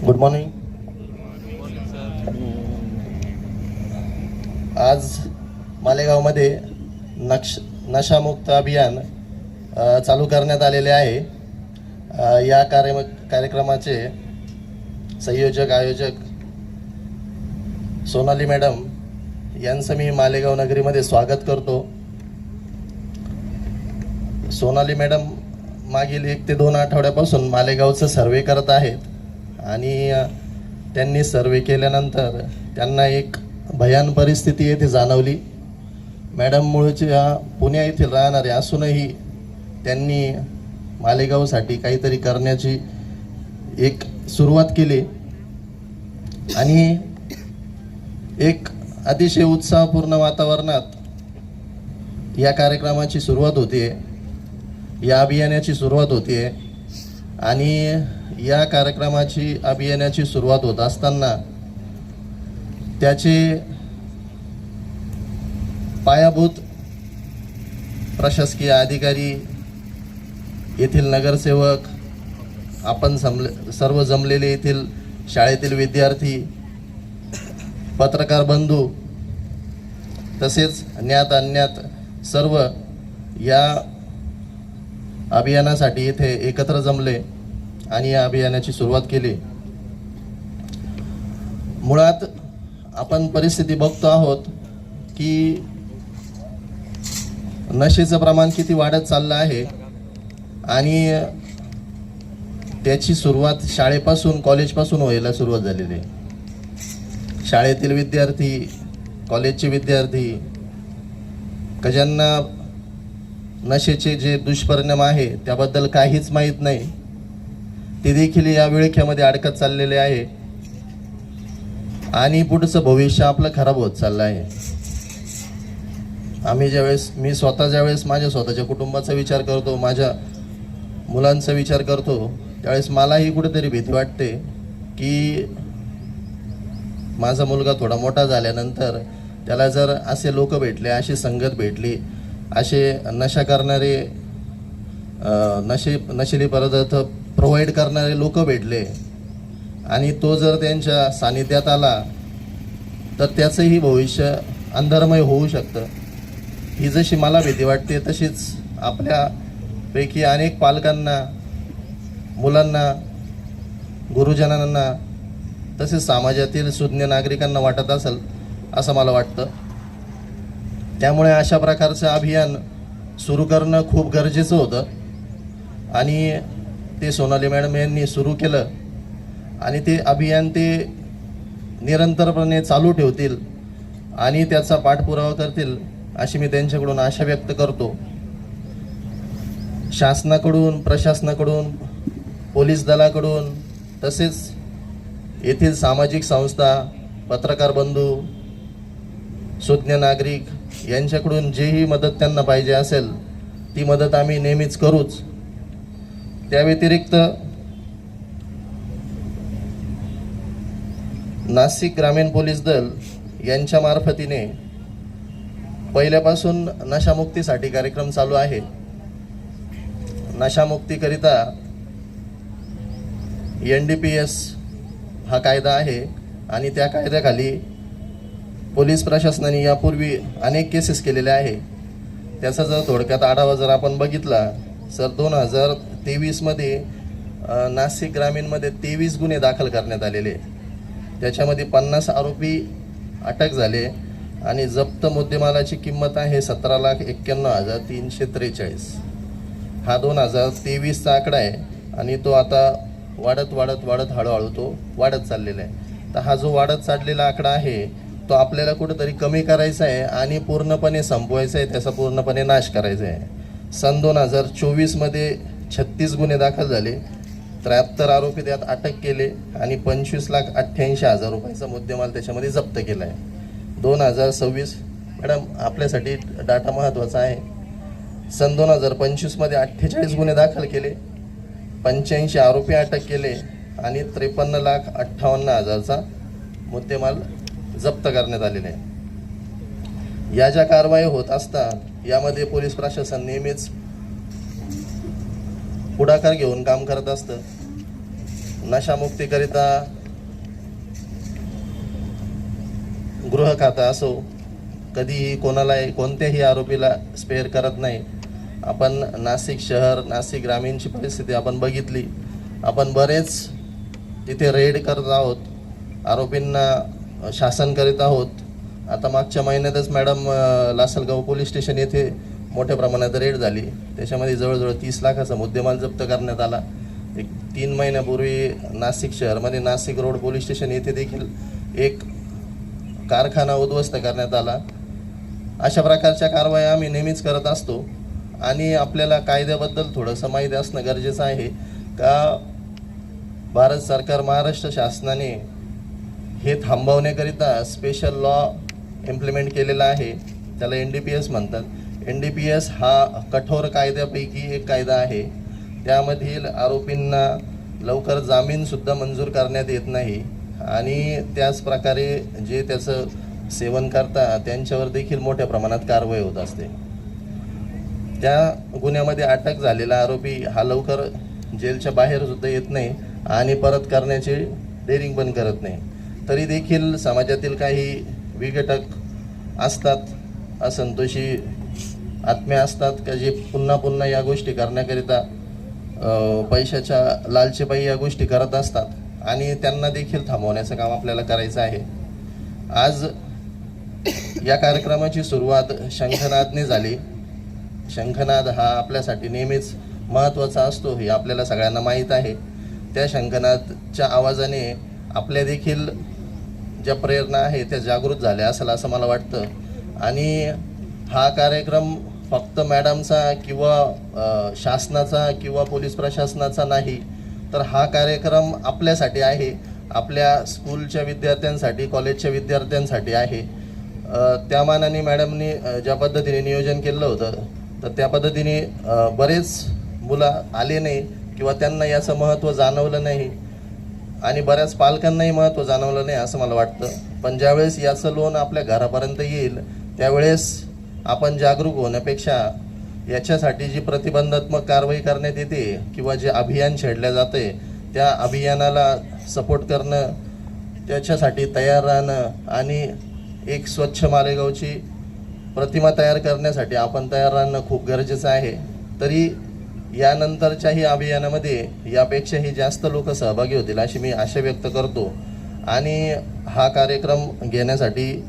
Good morning. आज मालेगावमध्ये नशामुक्त अभियान चालू करण्यात आलेले आहे. या कार्यक्रमाचे संयोजक आयोजक सोनाली मॅडम यांचं मी मालेगाव नगरीमध्ये स्वागत करतो. सोनाली मॅडम मागील 1 ते 2 आठवड्यापासून मालेगावचं सर्वे करत आहेत आणि त्यांनी सर्वे केल्यानंतर त्यांना एक भयान परिस्थिती येथे जाणवली. मॅडम मूळच्या पुणे येथील राहणारे असूनही त्यांनी मालेगावसाठी काहीतरी करण्याची एक सुरुवात केली आणि एक अतिशय उत्साहपूर्ण वातावरणात या कार्यक्रमाची सुरुवात होते, या अभियानाची सुरुवात होते. आणि या कार्यक्रमाची अभियानाची सुरुवात होत असताना त्याचे पायाभूत प्रशासकीय अधिकारी, येथील नगरसेवक, आपण सर्व जमलेले येथील शाळेतील विद्यार्थी, पत्रकार बंधू तसेच ज्ञात अज्ञात सर्व या अभियानासाठी येथे एकत्र जमले आणि या अभियानाची सुरुवात केली. मुळात आपण परिस्थिती बघतो आहोत की नशेचं प्रमाण किती वाढत चाललं आहे आणि त्याची सुरुवात शाळेपासून, कॉलेजपासून व्हायला सुरुवात झालेली आहे. शाळेतील विद्यार्थी, कॉलेजचे विद्यार्थी ज्यांना नशेचे जे दुष्परिणाम आहे त्याबद्दल काहीच माहीत नाही, ते देखील या विळख्यामध्ये अडकत चाललेले आहे आणि पुढचं भविष्य आपलं खराब होत चाललं आहे. मी स्वतः ज्यावेळेस माझ्या स्वतःच्या कुटुंबाचा विचार करतो, माझ्या मुलांचा विचार करतो, त्यावेळेस मलाही कुठेतरी भीती वाटते की माझा मुलगा थोडा मोठा झाल्यानंतर त्याला जर असे लोक भेटले, अशी संगत भेटली, असे नशा करणारे, नशिली पदार्थ प्रोव्हाइड करणारे लोक भेटले आणि तो जर त्यांच्या सानिध्यात आला तर त्याचंही भविष्य अंधारमय होऊ शकतं. ही जशी मला भीती वाटते तशीच आपल्यापैकी अनेक पालकांना, मुलांना, गुरुजनांना तसेच समाजातील सुज्ञ नागरिकांना वाटत असेल असं मला वाटतं. त्यामुळे अशा प्रकारचं अभियान सुरू करणं खूप गरजेचं होतं आणि ते सोनाली मॅडम यांनी सुरू केलं आणि ते अभियान ते निरंतरपणे चालू ठेवतील आणि त्याचा पाठपुरावा करतील अशी मी त्यांच्याकडून आशा व्यक्त करतो. शासनाकडून, प्रशासनाकडून, पोलीस दलाकडून तसेच येथील सामाजिक संस्था, पत्रकार बंधू, सुज्ञ नागरिक यांच्याकडून जेही मदत त्यांना पाहिजे असेल ती मदत आम्ही नेहमीच करूच. त्या व्यतिरिक्त नाशिक ग्रामीण पोलीस दल यांच्या मार्फतीने पहिल्यापासून नशामुक्तीसाठी कार्यक्रम चालू आहे. नशामुक्तीकरिता NDPS हा कायदा आहे आणि त्या कायद्याखाली पोलीस प्रशासनाने यापूर्वी अनेक केसेस केलेल्या आहे. त्याचा जर थोडक्यात आढावा जर आपण बघितला तर 2023मध्ये नाशिक ग्रामीणमध्ये 23 गुन्हे दाखल करण्यात आलेले. त्याच्यामध्ये 50 आरोपी अटक झाले आणि जप्त मुद्देमालाची किंमत आहे 17,91,343. हा 2023चा आकडा आहे आणि तो आता वाढत हळूहळू तो वाढत चाललेला आहे. तर हा जो वाढत चाललेला आकडा आहे तो आपल्याला कुठेतरी कमी करायचा आहे आणि पूर्णपणे संपवायचा आहे, त्याचा पूर्णपणे नाश करायचा आहे. सन 2024मध्ये 36 गुन्हे दाखल झाले, 73 आरोपी त्यात अटक केले आणि 25,88,000 रुपयाचा मुद्देमाल त्याच्यामध्ये जप्त केला आहे. 2026 मॅडम आपल्यासाठी डाटा महत्त्वाचा आहे. सन 2025मध्ये 48 गुन्हे दाखल केले, 85 आरोपी अटक केले आणि 53,58,000चा मुद्देमाल जप्त करण्यात आलेले आहे. या ज्या कारवाई होत असतात यामध्ये पोलीस प्रशासन नेहमीच पुढाकार घेऊन काम करत असतं. नशामुक्तीकरिता गृह खातं असो कधीही कोणत्याही आरोपीला स्पेअर करत नाही. आपण नाशिक शहर नाशिक ग्रामीणची परिस्थिती आपण बघितली. आपण बरेच तिथे रेड करत आहोत, आरोपींना शासन करीत आहोत. आता मागच्या महिन्यातच मॅडम लासलगाव पोलीस स्टेशन येथे मोठ्या प्रमाणात रेड झाली. त्याच्यामध्ये जवळजवळ 30 लाखाचा मुद्देमाल जप्त करण्यात आला. एक 3 महिन्यापूर्वी नाशिक शहरमध्ये नाशिक रोड पोलीस स्टेशन येथे देखील एक कारखाना उद्ध्वस्त करण्यात आला. अशा प्रकारच्या कारवाया आम्ही नेहमीच करत असतो आणि आपल्याला कायद्याबद्दल थोडंसं माहिती असणं गरजेचं आहे का भारत सरकार महाराष्ट्र शासनाने हे थांबवण्याकरिता स्पेशल लॉ इम्प्लिमेंट केलेला आहे. त्याला NDPS म्हणतात. NDPS हा कठोर कायद्यापैकी एक कायदा आहे. त्यामधील आरोपींना लवकर जामीनसुद्धा मंजूर करण्यात येत नाही आणि त्याच प्रकारे जे त्याचं सेवन करतात त्यांच्यावर देखील मोठ्या प्रमाणात कारवाई होत असते. त्या गुन्ह्यामध्ये अटक झालेला आरोपी हा लवकर जेलच्या बाहेर सुद्धा येत नाही आणि परत करण्याची डेअरिंग पण करत नाही. तरी देखील समाजातील काही विघटक असतात, असंतोषी आत्म्या असतात का जे पुन्हा पुन्हा या गोष्टी करण्याकरिता पैशाच्या लालचेपायी या गोष्टी करत असतात आणि त्यांना देखील थांबवण्याचं काम आपल्याला करायचं आहे. आज या कार्यक्रमाची सुरुवात शंखनादने झाली. शंखनाद हा आपल्यासाठी नेहमीच महत्त्वाचा असतो हे आपल्याला सगळ्यांना माहीत आहे. त्या शंखनादच्या आवाजाने आपल्या देखील ज्या प्रेरणा आहे त्या जागृत झाल्या असेल असं मला वाटतं. आणि हा कार्यक्रम फक्त मॅडमचा किंवा शासनाचा किंवा पोलीस प्रशासनाचा नाही, तर हा कार्यक्रम आपल्यासाठी आहे, आपल्या स्कूलच्या विद्यार्थ्यांसाठी, कॉलेजच्या विद्यार्थ्यांसाठी आहे. त्या मानाने मॅडमनी ज्या पद्धतीने नियोजन केलं होतं तर त्या पद्धतीने बरेच मुलं आले नाही किंवा त्यांना याचं महत्त्व जाणवलं नाही आणि बऱ्याच पालकांनाही महत्त्व जाणवलं नाही असं मला वाटतं. पण ज्यावेळेस याचं लोन आपल्या घरापर्यंत येईल त्यावेळेस आपण जागरूक होण्यापेक्षा याच्यासाठी जी प्रतिबंधात्मक कारवाई करण्यात येते किंवा जे अभियान छेडलं जाते त्या अभियानाला सपोर्ट करणं, त्याच्यासाठी तयार राहणं आणि एक स्वच्छ मालेगावची प्रतिमा तयार करण्यासाठी आपण तयार राहणं खूप गरजेचं आहे. तरी यानंतरच्याही अभियानामध्ये यापेक्षाही जास्त लोक सहभागी होतील अशी मी आशा व्यक्त करतो. आणि हा कार्यक्रम घेण्यासाठी,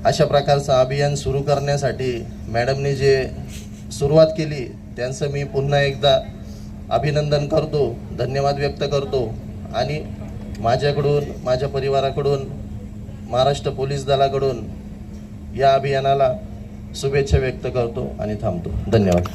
अशा प्रकारचं अभियान सुरू करण्यासाठी मॅडमने जे सुरुवात केली त्यांचं मी पुन्हा एकदा अभिनंदन करतो, धन्यवाद व्यक्त करतो आणि माझ्याकडून, माझ्या परिवाराकडून, महाराष्ट्र पोलीस दलाकडून या अभियानाला शुभेच्छा व्यक्त करतो आणि थांबतो. धन्यवाद.